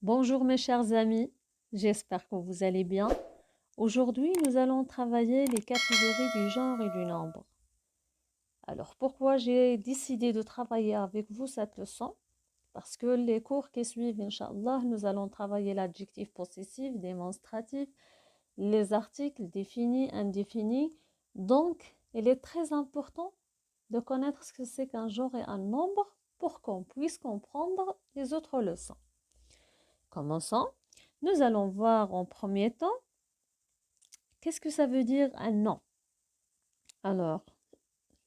Bonjour mes chers amis, j'espère que vous allez bien. Aujourd'hui, nous allons travailler les catégories du genre et du nombre. Alors, pourquoi j'ai décidé de travailler avec vous cette leçon? Parce que les cours qui suivent, Inch'Allah, nous allons travailler l'adjectif possessif, démonstratif, les articles définis, indéfinis. Donc, il est très important de connaître ce que c'est qu'un genre et un nombre pour qu'on puisse comprendre les autres leçons. Commençons. Nous allons voir en premier temps, qu'est-ce que ça veut dire un nom? Alors,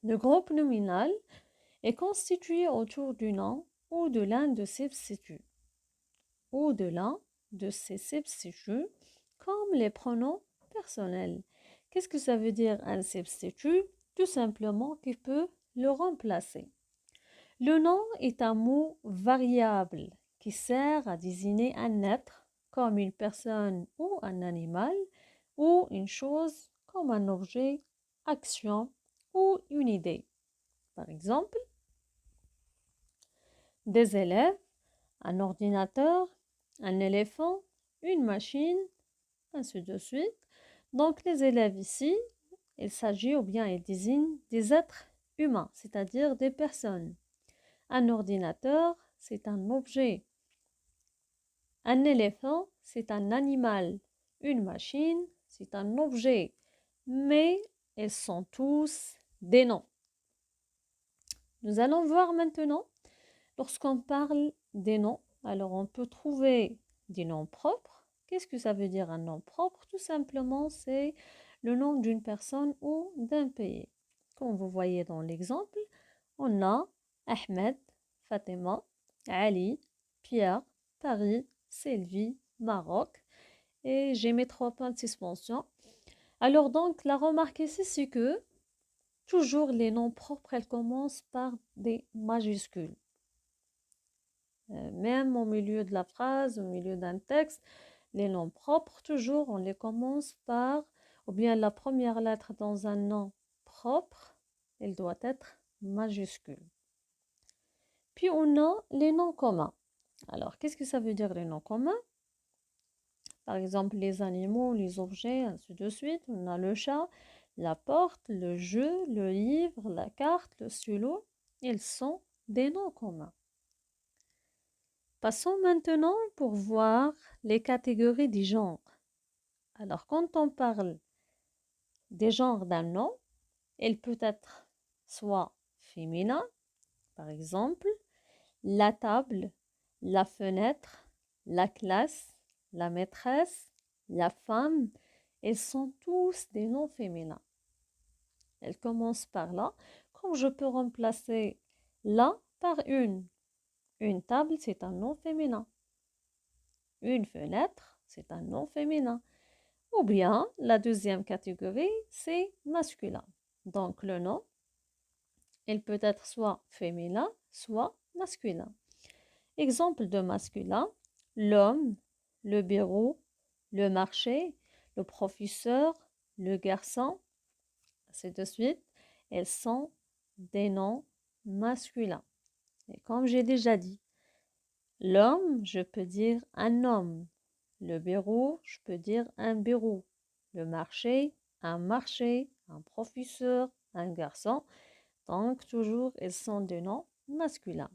le groupe nominal est constitué autour du nom ou de l'un de ses substituts, comme les pronoms personnels. Qu'est-ce que ça veut dire un substitut? Tout simplement qui peut le remplacer. Le nom est un mot variable qui sert à désigner un être comme une personne ou un animal ou une chose comme un objet, action ou une idée. Par exemple, des élèves, un ordinateur, un éléphant, une machine, ainsi de suite. Donc les élèves ici, il s'agit ou bien il désigne des êtres humains, c'est-à-dire des personnes. Un ordinateur, c'est un objet. Un éléphant, c'est un animal. Une machine, c'est un objet. Mais ils sont tous des noms. Nous allons voir maintenant, lorsqu'on parle des noms, alors on peut trouver des noms propres. Qu'est-ce que ça veut dire un nom propre? Tout simplement, c'est le nom d'une personne ou d'un pays. Comme vous voyez dans l'exemple, on a Ahmed, Fatima, Ali, Pierre, Paris, Sylvie, Maroc. Et j'ai mes 3 points de suspension. Alors donc, la remarque ici, c'est que toujours les noms propres, elles commencent par des majuscules. Même au milieu de la phrase, au milieu d'un texte, les noms propres, toujours, on les commence par, ou bien la première lettre dans un nom propre, elle doit être majuscule. Puis on a les noms communs. Alors, qu'est-ce que ça veut dire les noms communs? Par exemple, les animaux, les objets, ainsi de suite. On a le chat, la porte, le jeu, le livre, la carte, le stylo. Ils sont des noms communs. Passons maintenant pour voir les catégories des genres. Alors, quand on parle des genres d'un nom, il peut être soit féminin, par exemple, la table, la fenêtre, la classe, la maîtresse, la femme, ils sont tous des noms féminins. Elles commencent par là, comme je peux remplacer la par une. Une table, c'est un nom féminin. Une fenêtre, c'est un nom féminin. Ou bien, la deuxième catégorie, c'est masculin. Donc, le nom, il peut être soit féminin, soit masculin. Exemple de masculin, l'homme, le bureau, le marché, le professeur, le garçon, ainsi de suite. Elles sont des noms masculins. Et comme j'ai déjà dit, l'homme, je peux dire un homme. Le bureau, je peux dire un bureau. Le marché, un professeur, un garçon. Donc, toujours, elles sont des noms masculins.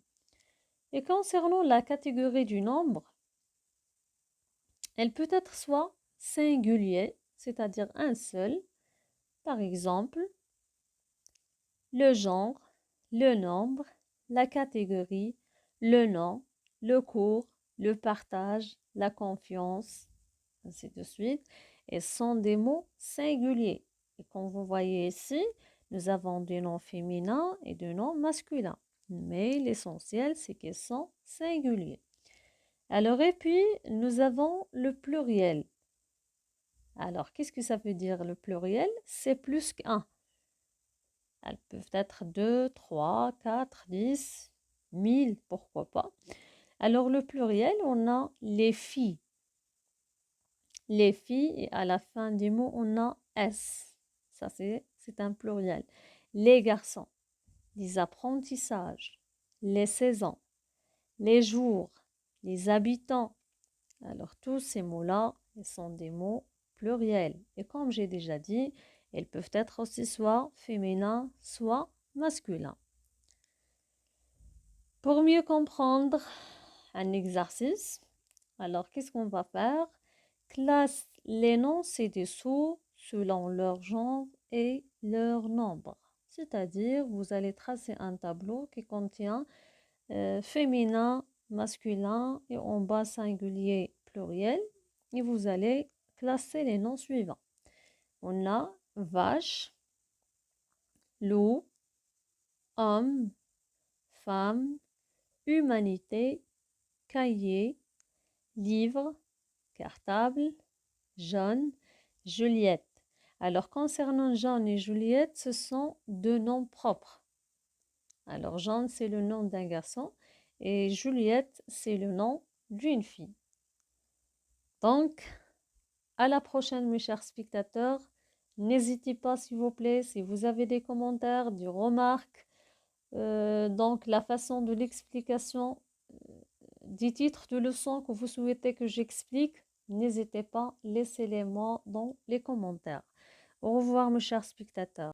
Et concernant la catégorie du nombre, elle peut être soit singulier, c'est-à-dire un seul, par exemple, le genre, le nombre, la catégorie, le nom, le cours, le partage, la confiance, ainsi de suite. Et sont des mots singuliers. Et comme vous voyez ici, nous avons des noms féminins et des noms masculins. Mais l'essentiel, c'est qu'ils sont singuliers. Alors, et puis, nous avons le pluriel. Alors, qu'est-ce que ça veut dire le pluriel? C'est plus qu'un. Elles peuvent être 2, 3, 4, 10, 1000, pourquoi pas. Alors, le pluriel, on a les filles. Les filles, et à la fin du mot, on a S. Ça, c'est un pluriel. Les garçons, les apprentissages, les saisons, les jours, les habitants, Alors, tous ces mots-là, ils sont des mots pluriels. Et comme j'ai déjà dit, ils peuvent être aussi soit féminins, soit masculins. Pour mieux comprendre un exercice, alors qu'est-ce qu'on va faire? Classe les noms ci-dessous selon leur genre et leur nombre. C'est-à-dire, vous allez tracer un tableau qui contient féminin, masculin et en bas singulier, pluriel. Et vous allez classer les noms suivants. On a vache, loup, homme, femme, humanité, cahier, livre, cartable, Jeanne, Juliette. Alors, concernant Jeanne et Juliette, ce sont deux noms propres. Alors, Jeanne, c'est le nom d'un garçon et Juliette, c'est le nom d'une fille. Donc, à la prochaine, mes chers spectateurs. N'hésitez pas, s'il vous plaît, si vous avez des commentaires, des remarques, donc la façon de l'explication des titres de leçons que vous souhaitez que j'explique, n'hésitez pas, laissez-les moi dans les commentaires. Au revoir, mes chers spectateurs.